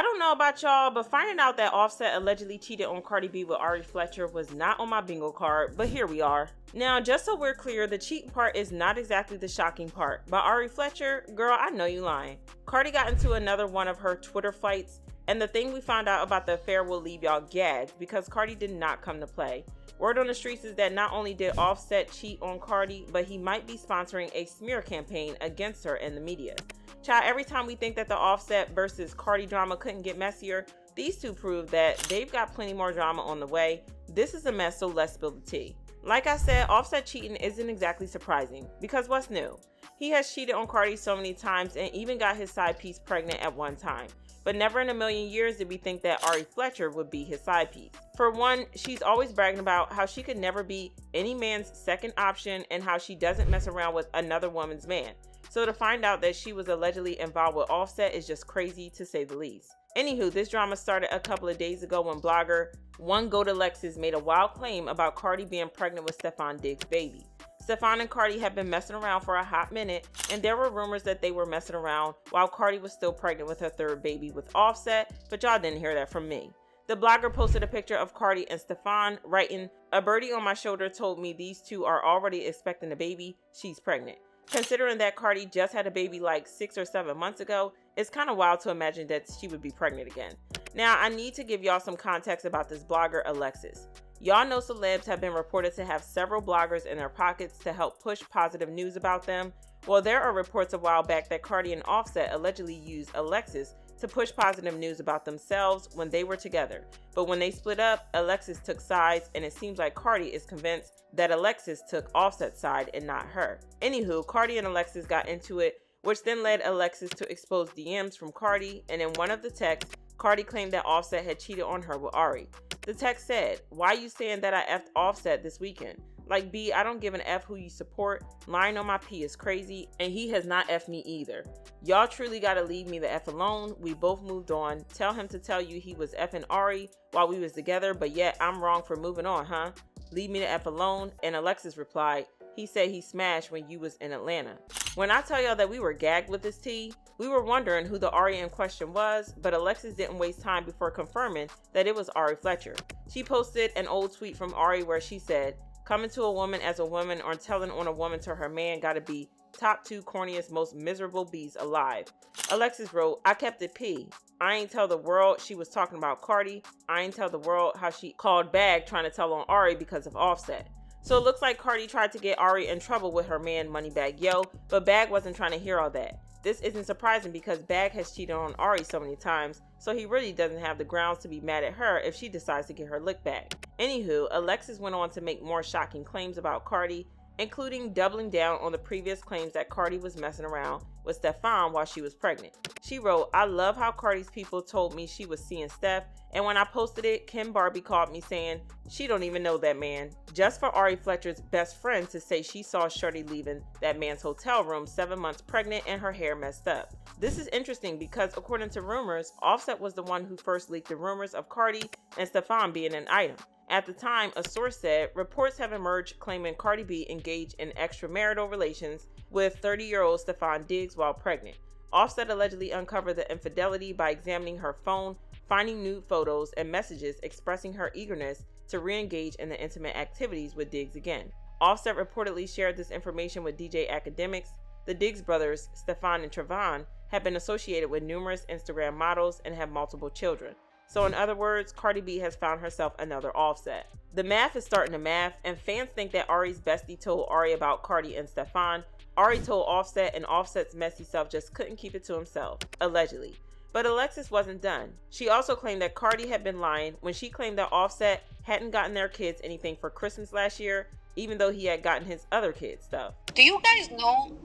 I don't know about y'all, but finding out that Offset allegedly cheated on Cardi B with Ari Fletcher was not on my bingo card, but here we are. Now, just so we're clear, the cheating part is not exactly the shocking part. But Ari Fletcher, girl, I know you lying. Cardi got into another one of her Twitter fights, and the thing we found out about the affair will leave y'all gagged because Cardi did not come to play. Word on the streets is that not only did Offset cheat on Cardi, but he might be sponsoring a smear campaign against her in the media. Child, every time we think that the Offset versus Cardi drama couldn't get messier, these two prove that they've got plenty more drama on the way. This is a mess, so let's spill the tea. Like I said, Offset cheating isn't exactly surprising, because what's new? He has cheated on Cardi so many times and even got his side piece pregnant at one time. But never in a million years did we think that Ari Fletcher would be his side piece. For one, she's always bragging about how she could never be any man's second option and how she doesn't mess around with another woman's man. So to find out that she was allegedly involved with Offset is just crazy to say the least. Anywho, this drama started a couple of days ago when blogger One Go to Lexus made a wild claim about Cardi being pregnant with Stefon Diggs' baby. Stefon and Cardi have been messing around for a hot minute, and there were rumors that they were messing around while Cardi was still pregnant with her third baby with Offset, but y'all didn't hear that from me. The blogger posted a picture of Cardi and Stefon, writing, "A birdie on my shoulder told me these two are already expecting a baby. She's pregnant." Considering that Cardi just had a baby like 6 or 7 months ago, it's kind of wild to imagine that she would be pregnant again. Now, I need to give y'all some context about this blogger, Alexis. Y'all know celebs have been reported to have several bloggers in their pockets to help push positive news about them. Well, there are reports a while back that Cardi and Offset allegedly used Alexis to push positive news about themselves when they were together. But when they split up, Alexis took sides, and it seems like Cardi is convinced that Alexis took Offset's side and not her. Anywho, Cardi and Alexis got into it, which then led Alexis to expose DMs from Cardi, and in one of the texts, Cardi claimed that Offset had cheated on her with Ari. The text said, "Why you saying that I effed Offset this weekend? Like, B, I don't give an F who you support. Lying on my P is crazy, and he has not F'd me either. Y'all truly gotta leave me the F alone. We both moved on. Tell him to tell you he was F'ing Ari while we was together, but yet I'm wrong for moving on, huh? Leave me the F alone." And Alexis replied, "He said he smashed when you was in Atlanta." When I tell y'all that we were gagged with this tea, we were wondering who the Ari in question was, but Alexis didn't waste time before confirming that it was Ari Fletcher. She posted an old tweet from Ari where she said, "Coming to a woman as a woman or telling on a woman to her man gotta be top 2 corniest, most miserable bees alive." Alexis wrote, "I kept it P. I ain't tell the world she was talking about Cardi. I ain't tell the world how she called Bag trying to tell on Ari because of Offset." So it looks like Cardi tried to get Ari in trouble with her man Moneybag Yo, but Bag wasn't trying to hear all that. This isn't surprising because Bag has cheated on Ari so many times, so he really doesn't have the grounds to be mad at her if she decides to get her lick back. Anywho, Alexis went on to make more shocking claims about Cardi, including doubling down on the previous claims that Cardi was messing around with Stefon while she was pregnant. She wrote, "I love how Cardi's people told me she was seeing Steph, and when I posted it, Kim Barbie called me saying she don't even know that man, just for Ari Fletcher's best friend to say she saw Shorty leaving that man's hotel room 7 months pregnant and her hair messed up." This is interesting because according to rumors, Offset was the one who first leaked the rumors of Cardi and Stefon being an item. At the time, a source said, reports have emerged claiming Cardi B engaged in extramarital relations with 30-year-old Stefon Diggs while pregnant. Offset allegedly uncovered the infidelity by examining her phone, finding nude photos and messages expressing her eagerness to re-engage in the intimate activities with Diggs again. Offset reportedly shared this information with DJ Academics. The Diggs brothers, Stefon and Trevon, have been associated with numerous Instagram models and have multiple children. So in other words, Cardi B has found herself another Offset. The math is starting to math, and fans think that Ari's bestie told Ari about Cardi and Stefon. Ari told Offset, and Offset's messy self just couldn't keep it to himself, allegedly. But Alexis wasn't done. She also claimed that Cardi had been lying when she claimed that Offset hadn't gotten their kids anything for Christmas last year, even though he had gotten his other kids stuff. Do you guys know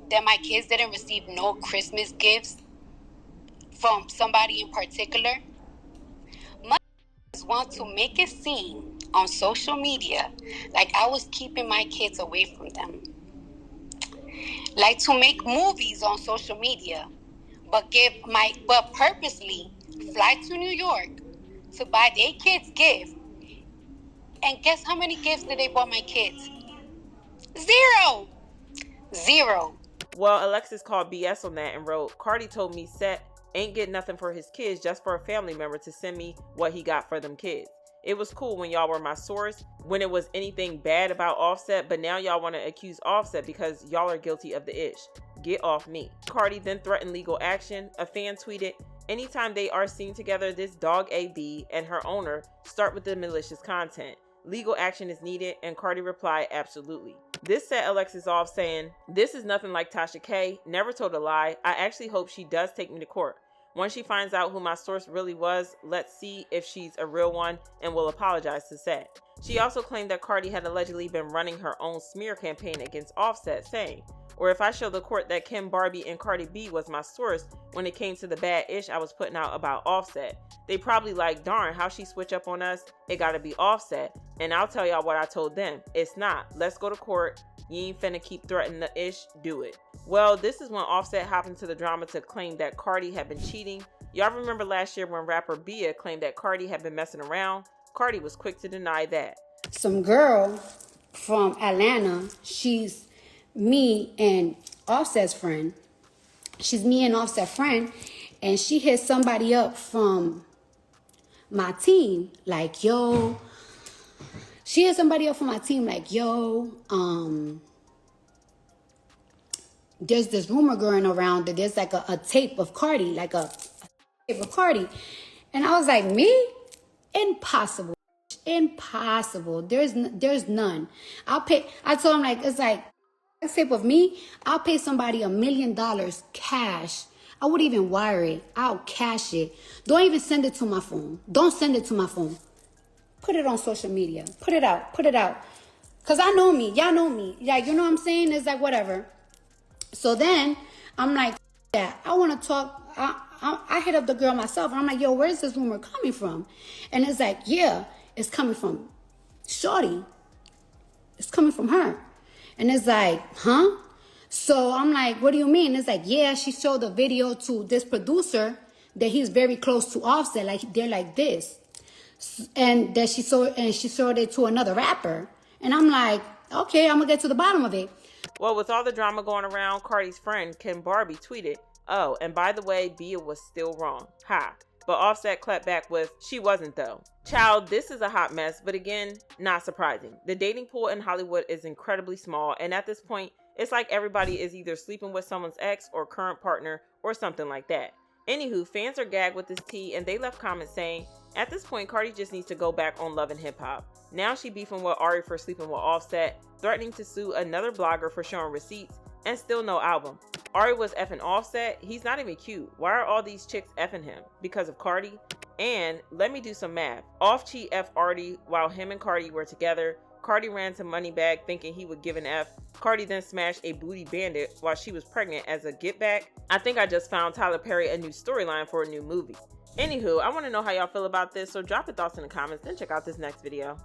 that my kids didn't receive no Christmas gifts from somebody in particular? Want to make it seem on social media like I was keeping my kids away from them, like to make movies on social media, but purposely fly to New York to buy their kids gifts. And guess how many gifts did they buy my kids? Zero. Well, Alexis called BS on that and wrote, "Cardi told me set ain't get nothing for his kids just for a family member to send me what he got for them kids. It was cool when y'all were my source, when it was anything bad about Offset, but now y'all want to accuse Offset because y'all are guilty of the ish. Get off me. Cardi then threatened legal action. A fan tweeted, anytime they are seen together, this dog AB and her owner start with the malicious content. Legal action is needed, and Cardi replied, absolutely. This set Alexis off saying, this is nothing like Tasha K, never told a lie. I actually hope she does take me to court. Once she finds out who my source really was, let's see if she's a real one and will apologize to Set. She also claimed that Cardi had allegedly been running her own smear campaign against Offset, saying, or if I show the court that Kim Barbie and Cardi B was my source when it came to the bad ish I was putting out about Offset, they probably like, darn, how she switch up on us? It gotta be Offset. And I'll tell y'all what I told them. It's not. Let's go to court. You ain't finna keep threatening the ish. Do it. Well, this is when Offset hopped into the drama to claim that Cardi had been cheating. Y'all remember last year when rapper Bia claimed that Cardi had been messing around? Cardi was quick to deny that. Some girl from Atlanta, she's me and Offset's friend. She's me and Offset's friend, and she hit somebody up from my team, like, yo. She hit somebody up from my team, like, yo, there's this rumor going around that there's like a tape of Cardi, like a tape of Cardi. And I was like, me? Impossible. Impossible. There's none. I told him, like, it's like a tape of me. I'll pay somebody $1 million cash. I wouldn't even wire it. I'll cash it. Don't even send it to my phone. Don't send it to my phone. Put it on social media. Put it out. Put it out. Because I know me. Y'all know me. Like, you know what I'm saying? It's like, whatever. So then I'm like, yeah, I want to talk. I hit up the girl myself. And I'm like, yo, where's this rumor coming from? And it's like, yeah, it's coming from Shorty. It's coming from her. And it's like, huh? So I'm like, what do you mean? It's like, yeah, she showed the video to this producer that he's very close to Offset. Like, they're like this. And that she showed it to another rapper. And I'm like, okay, I'm going to get to the bottom of it. Well, with all the drama going around, Cardi's friend, Kim Barbie, tweeted, oh, and by the way, Bia was still wrong. Ha. But Offset clapped back with, she wasn't though. Child, this is a hot mess, but again, not surprising. The dating pool in Hollywood is incredibly small, and at this point, it's like everybody is either sleeping with someone's ex or current partner or something like that. Anywho, fans are gagged with this tea, and they left comments saying, at this point, Cardi just needs to go back on Love and Hip Hop. Now she beefing with Ari for sleeping with Offset, threatening to sue another blogger for showing receipts, and still no album. Ari was effing Offset. He's not even cute. Why are all these chicks effing him? Because of Cardi? And let me do some math. Off cheat F Artie while him and Cardi were together. Cardi ran to Moneybag thinking he would give an F. Cardi then smashed a booty bandit while she was pregnant as a get back. I think I just found Tyler Perry a new storyline for a new movie. Anywho, I want to know how y'all feel about this, so drop your thoughts in the comments, then check out this next video.